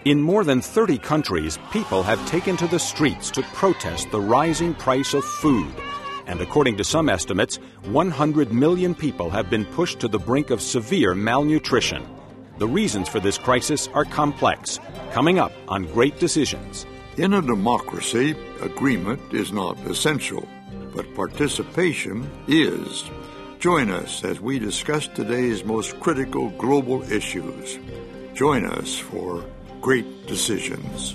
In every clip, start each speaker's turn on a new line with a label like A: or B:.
A: In more than 30 countries, people have taken to the streets to protest the rising price of food. And according to some estimates, 100 million people have been pushed to the brink of severe malnutrition. The reasons for this crisis are complex. Coming up on Great Decisions.
B: In a democracy, agreement is not essential, but participation is. Join us as we discuss today's most critical global issues. Join us for Great Decisions.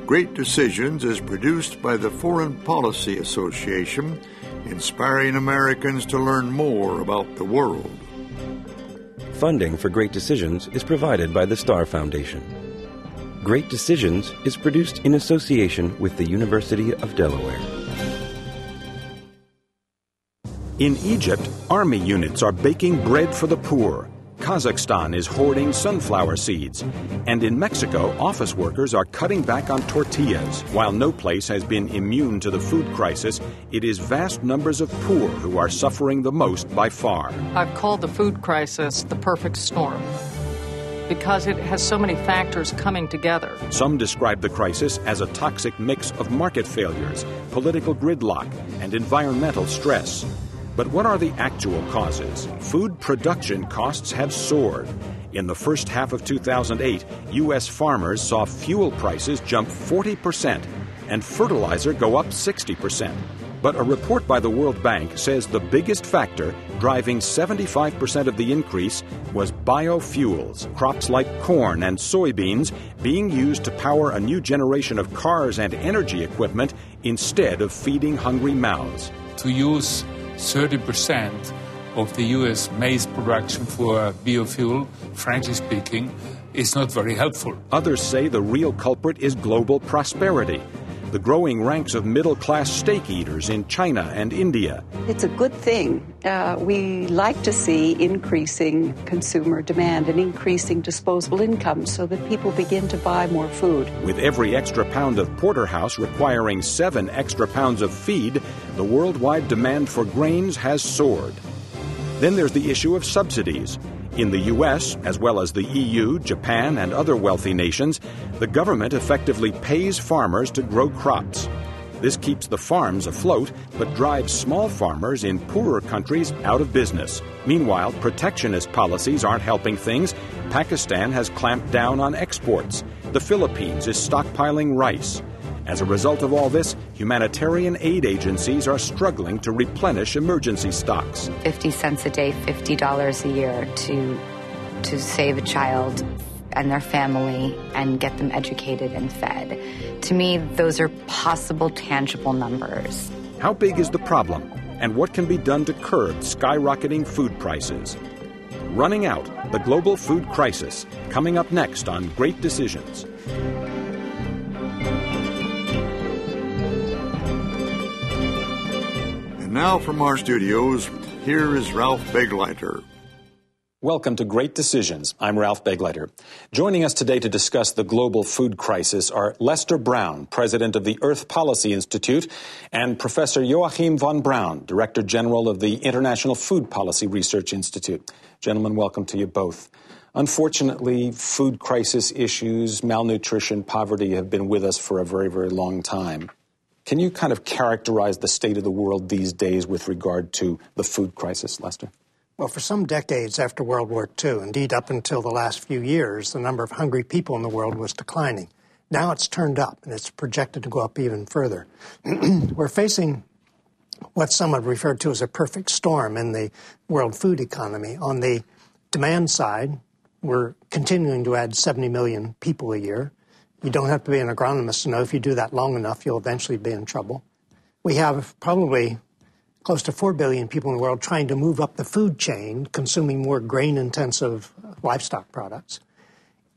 B: Great Decisions is produced by the Foreign Policy Association, inspiring Americans to learn more about the world.
C: Funding for Great Decisions is provided by the Star Foundation. Great Decisions is produced in association with the University of Delaware.
A: In Egypt, army units are baking bread for the poor. Kazakhstan is hoarding sunflower seeds. And in Mexico, office workers are cutting back on tortillas. While no place has been immune to the food crisis, it is vast numbers of poor who are suffering the most by far.
D: I've called the food crisis the perfect storm because it has so many factors coming together.
A: Some describe the crisis as a toxic mix of market failures, political gridlock, and environmental stress. But what are the actual causes? Food production costs have soared. In the first half of 2008, U.S. farmers saw fuel prices jump 40% and fertilizer go up 60%. But a report by the World Bank says the biggest factor driving 75% of the increase was biofuels, crops like corn and soybeans being used to power a new generation of cars and energy equipment instead of feeding hungry mouths.
E: To use 30% of the U.S. maize production for biofuel, frankly speaking, is not very helpful.
A: Others say the real culprit is global prosperity. The growing ranks of middle-class steak eaters in China and India.
F: It's a good thing. We like to see increasing consumer demand and increasing disposable income so that people begin to buy more food.
A: With every extra pound of porterhouse requiring 7 extra pounds of feed, the worldwide demand for grains has soared. Then there's the issue of subsidies. In the U.S., as well as the EU, Japan, and other wealthy nations, the government effectively pays farmers to grow crops. This keeps the farms afloat, but drives small farmers in poorer countries out of business. Meanwhile, protectionist policies aren't helping things. Pakistan has clamped down on exports. The Philippines is stockpiling rice. As a result of all this, humanitarian aid agencies are struggling to replenish emergency stocks.
G: 50 cents a day, $50 a year to save a child and their family and get them educated and fed. To me, those are possible, tangible numbers.
A: How big is the problem, and what can be done to curb skyrocketing food prices? Running Out, the global food crisis, coming up next on Great Decisions.
B: Now from our studios, here is Ralph Begleiter.
A: Welcome to Great Decisions. I'm Ralph Begleiter. Joining us today to discuss the global food crisis are Lester Brown, president of the Earth Policy Institute, and Professor Joachim von Braun, Director General of the International Food Policy Research Institute. Gentlemen, welcome to you both. Unfortunately, food crisis issues, malnutrition, poverty have been with us for a very, very long time. Can you kind of characterize the state of the world these days with regard to the food crisis, Lester?
H: Well, for some decades after World War II, indeed up until the last few years, the number of hungry people in the world was declining. Now it's turned up, and it's projected to go up even further. We're facing what some have referred to as a perfect storm in the world food economy. On the demand side, we're continuing to add 70 million people a year. You don't have to be an agronomist to know if you do that long enough, you'll eventually be in trouble. We have probably close to 4 billion people in the world trying to move up the food chain, consuming more grain-intensive livestock products.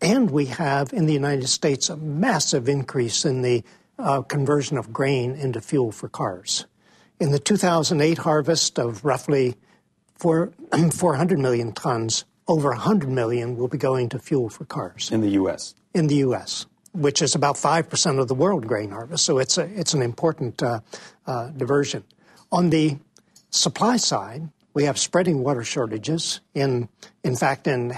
H: And we have, in the United States, a massive increase in the conversion of grain into fuel for cars. In the 2008 harvest of roughly 400 million tons, over 100 million will be going to fuel for cars.
A: In the U.S.? In
H: the U.S., which is about 5% of the world grain harvest. So it's an important diversion. On the supply side, We have spreading water shortages. In fact, in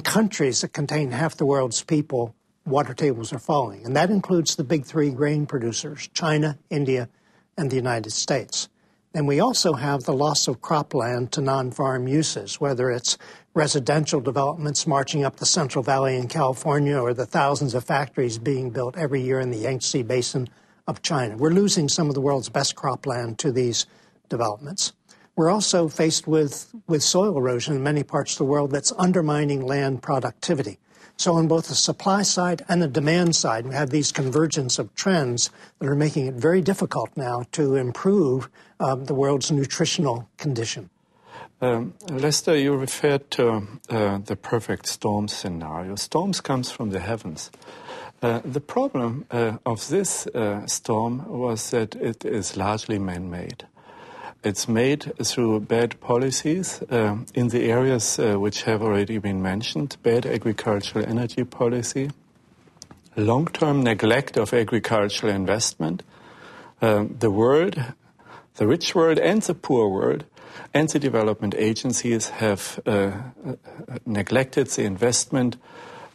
H: countries that contain half the world's people, water tables are falling. And that includes the big three grain producers, China, India, and the United States. And we also have the loss of cropland to non-farm uses, whether it's residential developments marching up the Central Valley in California or the thousands of factories being built every year in the Yangtze Basin of China. We're losing some of the world's best cropland to these developments. We're also faced with soil erosion in many parts of the world that's undermining land productivity. So on both the supply side and the demand side, we have these convergence of trends that are making it very difficult now to improve the world's nutritional condition.
I: Lester, you referred to the perfect storm scenario. Storms comes from the heavens. The problem of this storm was that it is largely man-made. It's made through bad policies in the areas which have already been mentioned, bad agricultural energy policy, long-term neglect of agricultural investment. The world, the rich world and the poor world, and the development agencies have neglected the investment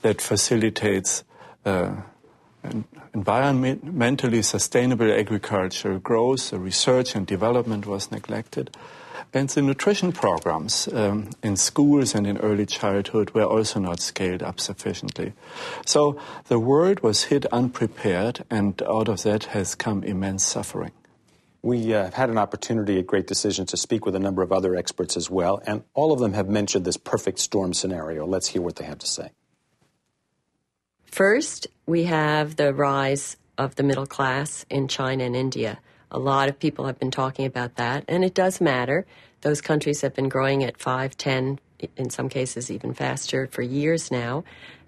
I: that facilitates environmentally sustainable agricultural growth. The research and development was neglected. And the nutrition programs in schools and in early childhood were also not scaled up sufficiently. So the world was hit unprepared, and out of that has come immense suffering.
A: We had an opportunity at Great Decisions to speak with a number of other experts as well, and all of them have mentioned this perfect storm scenario. Let's hear what they have to say.
J: First, we have the rise of the middle class in China and India. A lot of people have been talking about that, and it does matter. Those countries have been growing at 5, 10, in some cases even faster for years now.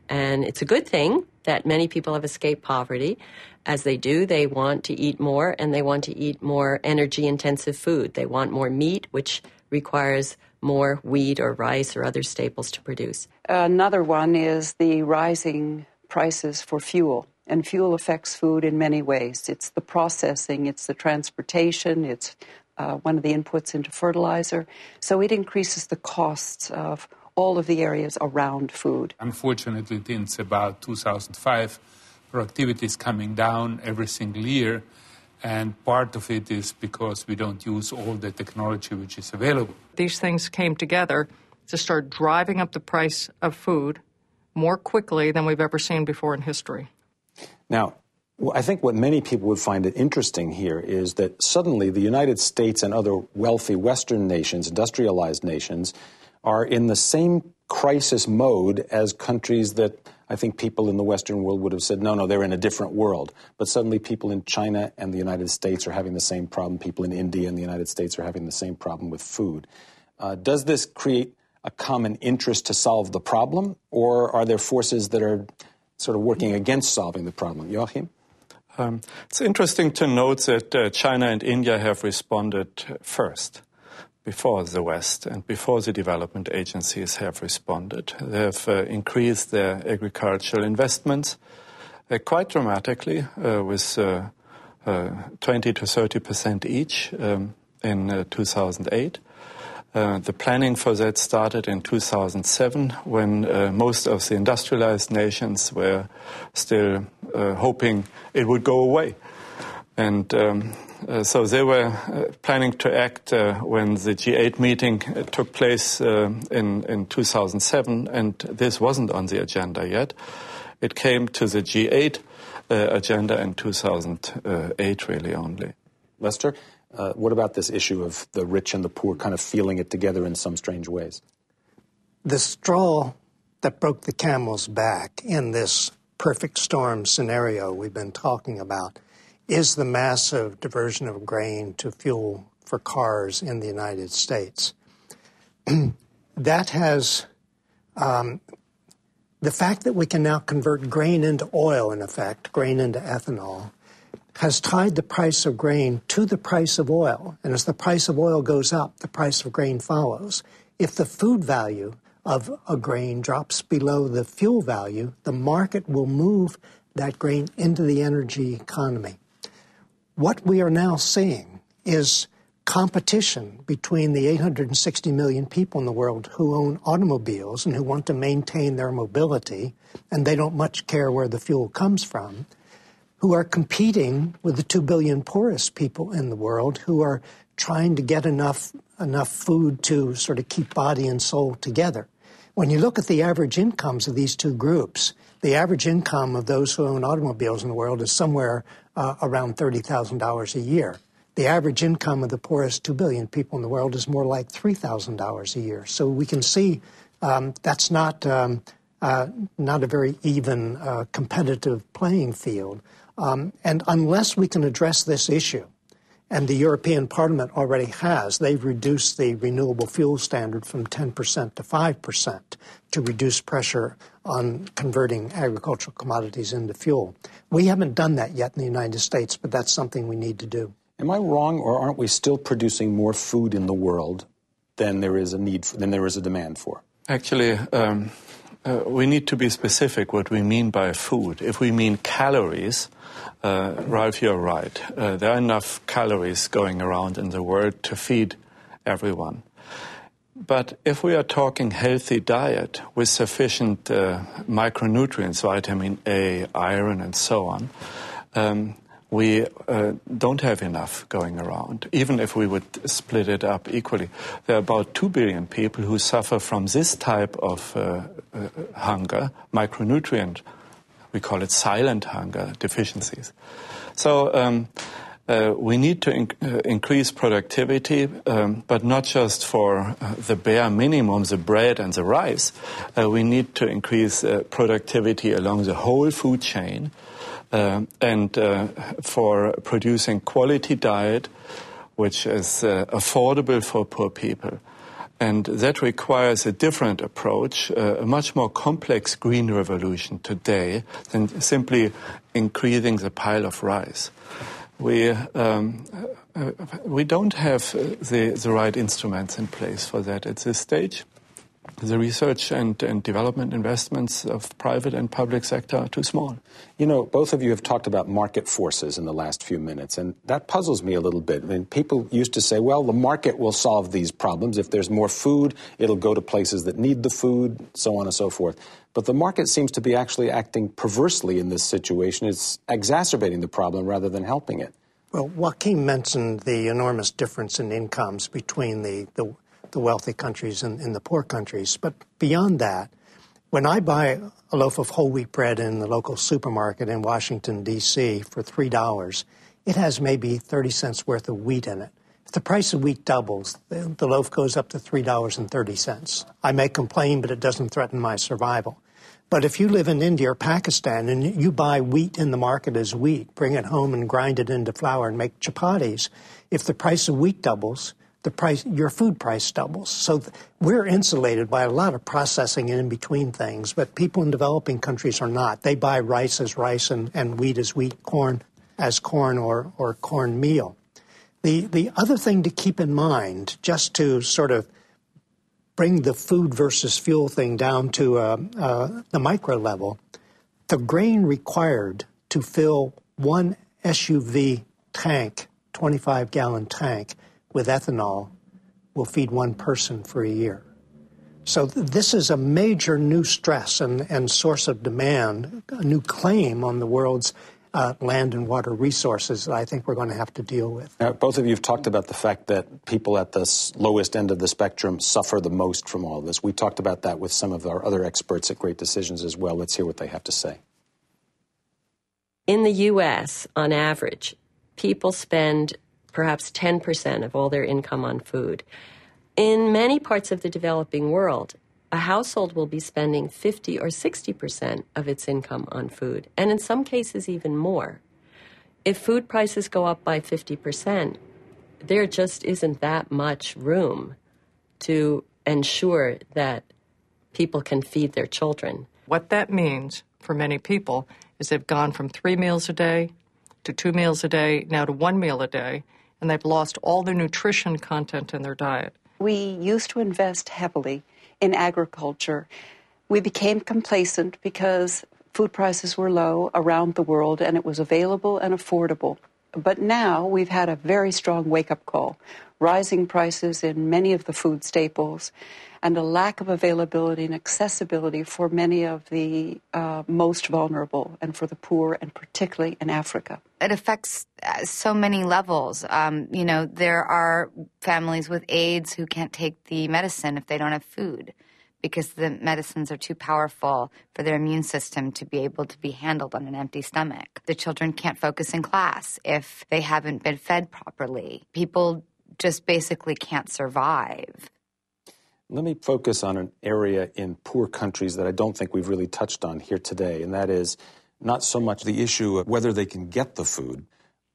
J: And it's a good thing that many people have escaped poverty. As they do, they want to eat more, and they want to eat more energy-intensive food. They want more meat, which requires more wheat or rice or other staples to produce.
F: Another one is the rising prices for fuel. And fuel affects food in many ways. It's the processing, it's the transportation, it's one of the inputs into fertilizer. So it increases the costs of all of the areas around food.
E: Unfortunately, since about 2005, productivity is coming down every single year. And part of it is because we don't use all the technology which is available.
D: These things came together to start driving up the price of food more quickly than we've ever seen before in history.
A: Now, I think what many people would find it interesting here is that suddenly the United States and other wealthy Western nations, industrialized nations, are in the same crisis mode as countries that I think people in the Western world would have said, no, they're in a different world. But suddenly people in China and the United States are having the same problem. People in India and the United States are having the same problem with food. Does this create a common interest to solve the problem, or are there forces that are sort of working against solving the problem? Joachim?
I: It's interesting to note that China and India have responded first, before the West and before the development agencies have responded. They have increased their agricultural investments quite dramatically with 20 to 30% each in 2008. The planning for that started in 2007 when most of the industrialized nations were still hoping it would go away. And so they were planning to act when the G8 meeting took place in 2007, and this wasn't on the agenda yet. It came to the G8 agenda in 2008 really only.
A: Lester? What about this issue of the rich and the poor kind of feeling it together in some strange ways?
H: The straw that broke the camel's back in this perfect storm scenario we've been talking about is the massive diversion of grain to fuel for cars in the United States. That has the fact that we can now convert grain into oil, in effect, grain into ethanol, has tied the price of grain to the price of oil. And as the price of oil goes up, the price of grain follows. If the food value of a grain drops below the fuel value, the market will move that grain into the energy economy. What we are now seeing is competition between the 860 million people in the world who own automobiles and who want to maintain their mobility, and they don't much care where the fuel comes from, who are competing with the 2 billion poorest people in the world who are trying to get enough food to sort of keep body and soul together. When you look at the average incomes of these two groups, the average income of those who own automobiles in the world is somewhere around $30,000 a year. The average income of the poorest 2 billion people in the world is more like $3,000 a year. So we can see that's not a very even competitive playing field. And unless we can address this issue, and the European Parliament already has, they've reduced the renewable fuel standard from 10% to 5% to reduce pressure on converting agricultural commodities into fuel. We haven't done that yet in the United States, but that's something we need to do.
A: Am I wrong, or aren't we still producing more food in the world than there is a demand for?
I: Actually, we need to be specific what we mean by food. If we mean calories, Ralph, you're right. There are enough calories going around in the world to feed everyone. But if we are talking healthy diet with sufficient micronutrients, vitamin A, iron, and so on, we don't have enough going around, even if we would split it up equally. There are about 2 billion people who suffer from this type of hunger, micronutrient, we call it silent hunger, deficiencies. So we need to increase productivity, but not just for the bare minimum, the bread and the rice. We need to increase productivity along the whole food chain, and for producing quality diet, which is affordable for poor people. And that requires a different approach, a much more complex green revolution today than simply increasing the pile of rice. We don't have the right instruments in place for that at this stage. The research and development investments of private and public sector are too small.
A: You know, both of you have talked about market forces in the last few minutes, and that puzzles me a little bit. I mean, people used to say, well, the market will solve these problems. If there's more food, it'll go to places that need the food, so on and so forth. But the market seems to be actually acting perversely in this situation. It's exacerbating the problem rather than helping it.
H: Well, Joaquin mentioned the enormous difference in incomes between the wealthy countries and the poor countries. But beyond that, when I buy a loaf of whole wheat bread in the local supermarket in Washington, D.C. for $3, it has maybe 30 cents worth of wheat in it. If the price of wheat doubles, the loaf goes up to $3.30. I may complain, but it doesn't threaten my survival. But if you live in India or Pakistan and you buy wheat in the market as wheat, bring it home and grind it into flour and make chapatis, if the price of wheat doubles, your food price doubles. So we're insulated by a lot of processing and in between things, but people in developing countries are not. They buy rice as rice and wheat as wheat, corn as corn or cornmeal. The other thing to keep in mind, just to sort of bring the food versus fuel thing down to the micro level, the grain required to fill one SUV tank, 25-gallon tank, with ethanol will feed one person for a year. So this is a major new stress and source of demand, a new claim on the world's land and water resources that I think we're going to have to deal with.
A: Now, both of you have talked about the fact that people at the lowest end of the spectrum suffer the most from all this. We talked about that with some of our other experts at Great Decisions as well. Let's hear what they have to say.
J: In the U.S., on average, people spend perhaps 10% of all their income on food. In many parts of the developing world, a household will be spending 50 or 60% of its income on food, and in some cases even more. If food prices go up by 50%, there just isn't that much room to ensure that people can feed their children.
D: What that means for many people is they've gone from 3 meals a day to 2 meals a day, now to 1 meal a day, and they've lost all the nutrition content in their diet.
F: We used to invest heavily in agriculture. We became complacent because food prices were low around the world and it was available and affordable. But now we've had a very strong wake-up call. Rising prices in many of the food staples and a lack of availability and accessibility for many of the most vulnerable and for the poor, and particularly in Africa.
G: It affects so many levels. There are families with AIDS who can't take the medicine if they don't have food, because the medicines are too powerful for their immune system to be able to be handled on an empty stomach. The children can't focus in class if they haven't been fed properly. People just basically can't survive.
A: Let me focus on an area in poor countries that I don't think we've really touched on here today, and that is not so much the issue of whether they can get the food,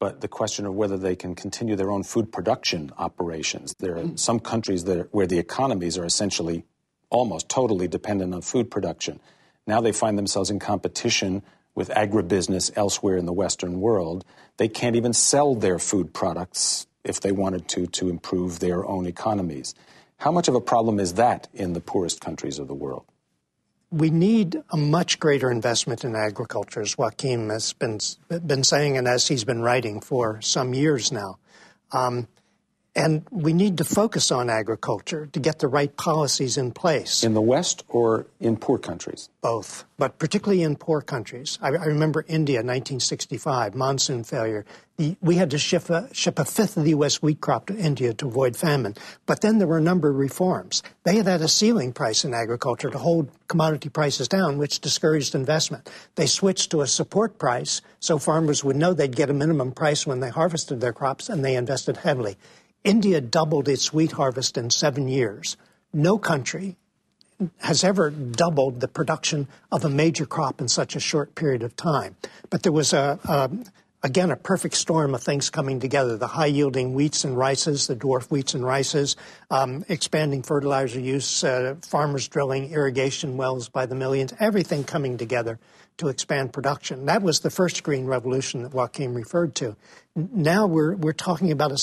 A: but the question of whether they can continue their own food production operations. There are some countries where the economies are essentially almost totally dependent on food production. Now they find themselves in competition with agribusiness elsewhere in the Western world. They can't even sell their food products if they wanted to improve their own economies. How much of a problem is that in the poorest countries of the world?
H: We need a much greater investment in agriculture, as Joachim has been saying and as he's been writing for some years now. And we need to focus on agriculture to get the right policies in place.
A: In the West or in poor countries?
H: Both, but particularly in poor countries. I remember India, 1965, monsoon failure. We had to ship a fifth of the U.S. wheat crop to India to avoid famine. But then there were a number of reforms. They had a ceiling price in agriculture to hold commodity prices down, which discouraged investment. They switched to a support price so farmers would know they'd get a minimum price when they harvested their crops, and they invested heavily. India doubled its wheat harvest in 7 years. No country has ever doubled the production of a major crop in such a short period of time. But there was, again, a perfect storm of things coming together. The high-yielding wheats and rices, the dwarf wheats and rices, expanding fertilizer use, farmers drilling irrigation wells by the millions, everything coming together to expand production. That was the first green revolution that Joachim referred to. Now we're talking about a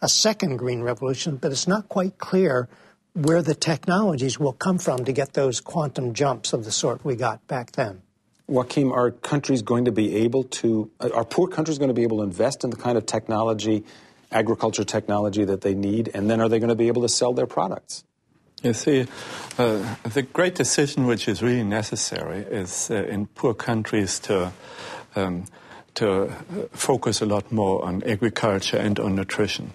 H: second green revolution, but it's not quite clear where the technologies will come from to get those quantum jumps of the sort we got back then.
A: Joachim, are poor countries going to be able to invest in the kind of technology, agriculture technology that they need, and then are they going to be able to sell their products?
I: You see, the great decision which is really necessary is in poor countries to focus a lot more on agriculture and on nutrition.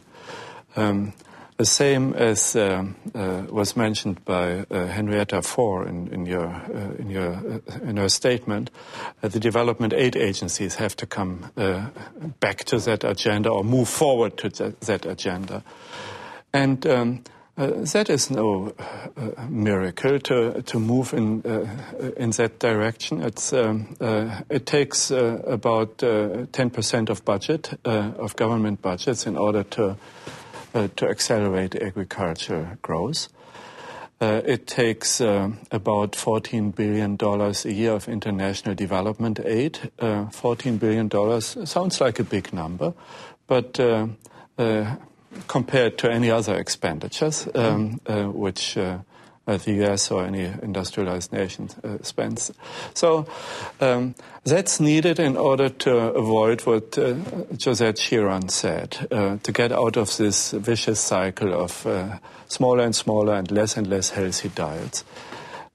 I: The same as was mentioned by Henrietta Fore in her statement, the development aid agencies have to come back to that agenda or move forward to that agenda. And that is no miracle to move in that direction. It takes about 10% of budget of government budgets in order to accelerate agriculture growth. It takes about $14 billion a year of international development aid. $14 billion sounds like a big number, but compared to any other expenditures, which the U.S. or any industrialized nation spends. So that's needed in order to avoid what Josette Chiron said, to get out of this vicious cycle of smaller and smaller and less healthy diets.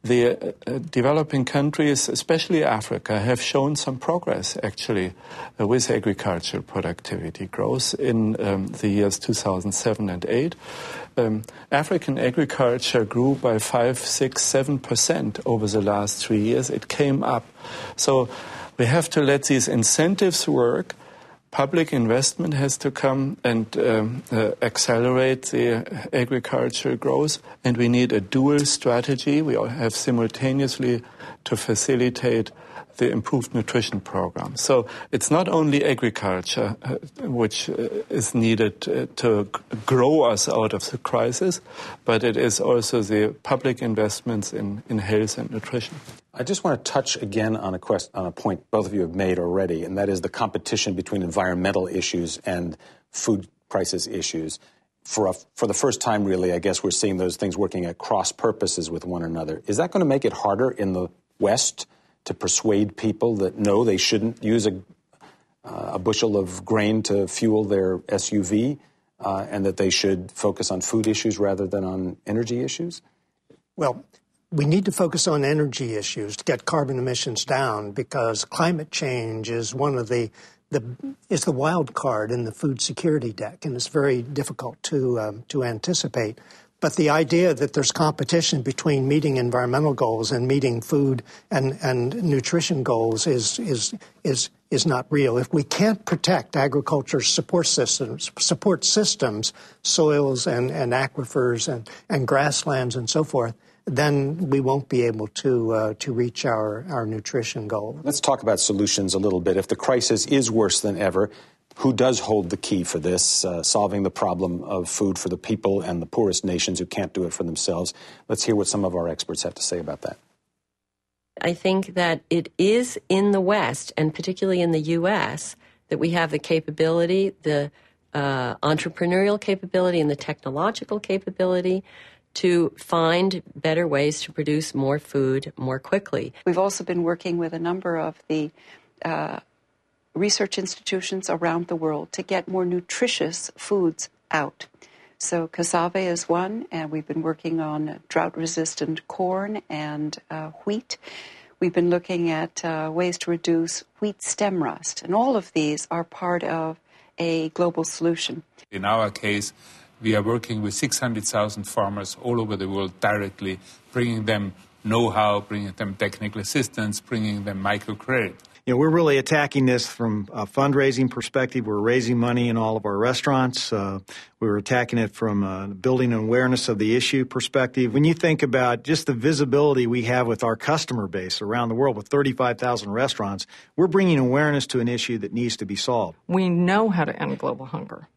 I: The developing countries, especially Africa, have shown some progress, actually, with agricultural productivity growth in the years 2007 and 2008. African agriculture grew by 5%, 6%, 7% over the last 3 years. It came up. So we have to let these incentives work. Public investment has to come and accelerate the agricultural growth, and we need a dual strategy. We all have simultaneously to facilitate the improved nutrition program. So it's not only agriculture which is needed to grow us out of the crisis, but it is also the public investments in health and nutrition.
A: I just want to touch again on a point both of you have made already, and that is the competition between environmental issues and food prices issues. For the first time, really, I guess we're seeing those things working at cross purposes with one another. Is that going to make it harder in the West to persuade people that, no, they shouldn't use a bushel of grain to fuel their SUV, and that they should focus on food issues rather than on energy issues?
H: Well, we need to focus on energy issues to get carbon emissions down, because climate change is one of the wild card in the food security deck, and it's very difficult to anticipate. But the idea that there's competition between meeting environmental goals and meeting food and nutrition goals is not real. If we can't protect agriculture's support systems, soils and aquifers and grasslands and so forth, then we won't be able to reach our nutrition goal.
A: Let's talk about solutions a little bit. If the crisis is worse than ever, who does hold the key for this, solving the problem of food for the people and the poorest nations who can't do it for themselves? Let's hear what some of our experts have to say about that.
J: I think that it is in the West, and particularly in the U.S., that we have the capability, the entrepreneurial capability and the technological capability to find better ways to produce more food more quickly.
F: We've also been working with a number of the research institutions around the world to get more nutritious foods out. So cassava is one, and we've been working on drought-resistant corn and wheat. We've been looking at ways to reduce wheat stem rust, and all of these are part of a global solution.
E: In our case, we are working with 600,000 farmers all over the world directly, bringing them know-how, bringing them technical assistance, bringing them microcredit.
K: You know, we're really attacking this from a fundraising perspective. We're raising money in all of our restaurants. We're attacking it from building an awareness of the issue perspective. When you think about just the visibility we have with our customer base around the world with 35,000 restaurants, we're bringing awareness to an issue that needs to be solved.
D: We know how to end global hunger.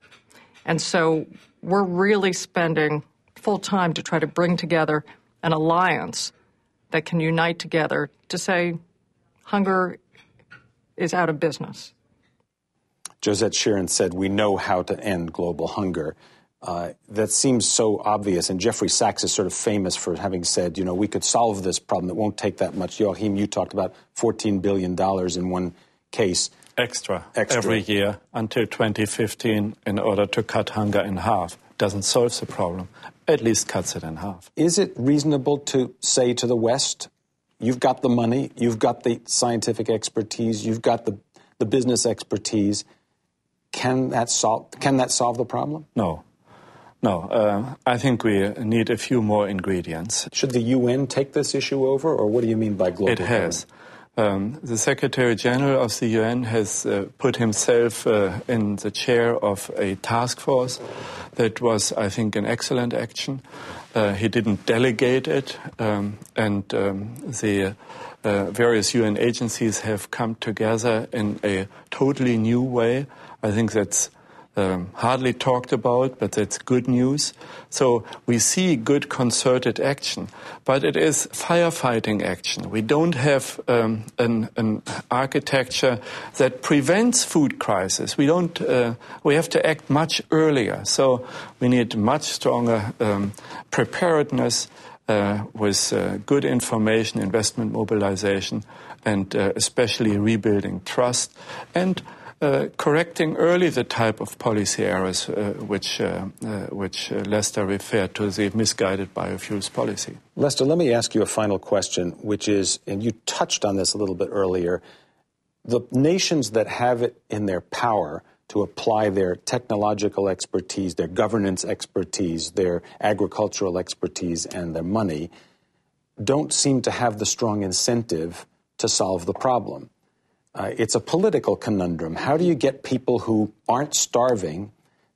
D: And so we're really spending full time to try to bring together an alliance that can unite together to say hunger is out of business.
A: Josette Sheeran said, we know how to end global hunger. That seems so obvious, and Jeffrey Sachs is sort of famous for having said, you know, we could solve this problem. It won't take that much. Joachim, you talked about $14 billion in one case.
I: Extra every year until 2015 in order to cut hunger in half. Doesn't solve the problem, at least cuts it in half.
A: Is it reasonable to say to the West, you've got the money, you've got the scientific expertise, you've got the business expertise. Can that solve the problem?
I: No. I think we need a few more ingredients.
A: Should the UN take this issue over, or what do you mean by global?
I: It has. The Secretary General of the UN has put himself in the chair of a task force. That was, I think, an excellent action. He didn't delegate it, and the various UN agencies have come together in a totally new way. I think that's hardly talked about, but that's good news. So we see good concerted action, but it is firefighting action. We don't have an architecture that prevents food crisis. We have to act much earlier. So we need much stronger preparedness with good information, investment mobilization, and especially rebuilding trust and correcting early the type of policy errors which Lester referred to, the misguided biofuels policy.
A: Lester, let me ask you a final question, which is, and you touched on this a little bit earlier, the nations that have it in their power to apply their technological expertise, their governance expertise, their agricultural expertise, and their money don't seem to have the strong incentive to solve the problem. It's a political conundrum. How do you get people who aren't starving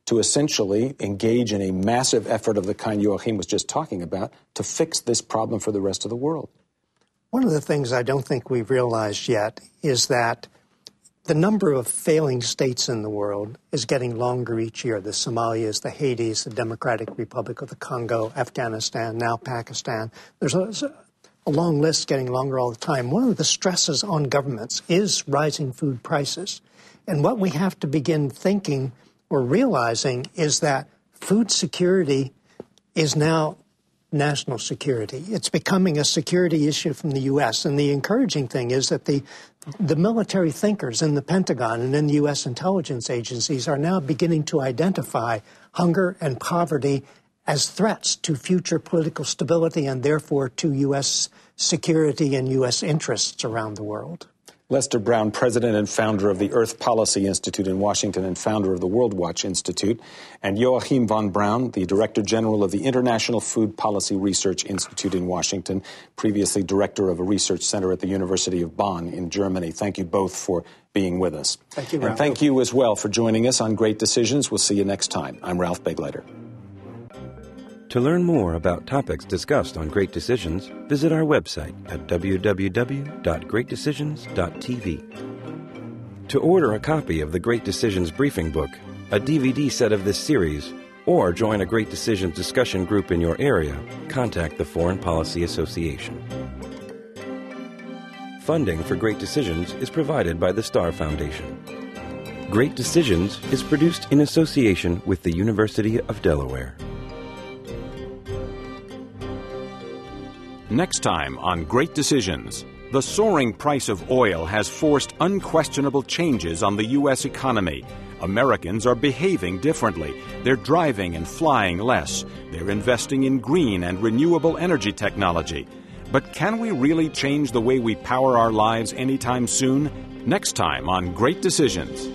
A: to essentially engage in a massive effort of the kind Joachim was just talking about to fix this problem for the rest of the world?
H: One of the things I don't think we've realized yet is that the number of failing states in the world is getting longer each year. The Somalias, the Haitis, the Democratic Republic of the Congo, Afghanistan, now Pakistan. There's a long list getting longer all the time. One of the stresses on governments is rising food prices. And what we have to begin thinking or realizing is that food security is now national security. It's becoming a security issue from the U.S. And the encouraging thing is that the military thinkers in the Pentagon and in the U.S. intelligence agencies are now beginning to identify hunger and poverty as threats to future political stability and therefore to U.S. security and U.S. interests around the world.
A: Lester Brown, president and founder of the Earth Policy Institute in Washington and founder of the World Watch Institute, and Joachim von Braun, the Director General of the International Food Policy Research Institute in Washington, previously director of a research center at the University of Bonn in Germany. Thank you both for being with us.
H: Thank you, Ralph.
A: And thank you as well for joining us on Great Decisions. We'll see you next time. I'm Ralph Begleiter.
C: To learn more about topics discussed on Great Decisions, visit our website at www.greatdecisions.tv. To order a copy of the Great Decisions Briefing Book, a DVD set of this series, or join a Great Decisions discussion group in your area, contact the Foreign Policy Association. Funding for Great Decisions is provided by the Star Foundation. Great Decisions is produced in association with the University of Delaware.
A: Next time on Great Decisions, the soaring price of oil has forced unquestionable changes on the U.S. economy. Americans are behaving differently. They're driving and flying less. They're investing in green and renewable energy technology. But can we really change the way we power our lives anytime soon? Next time on Great Decisions.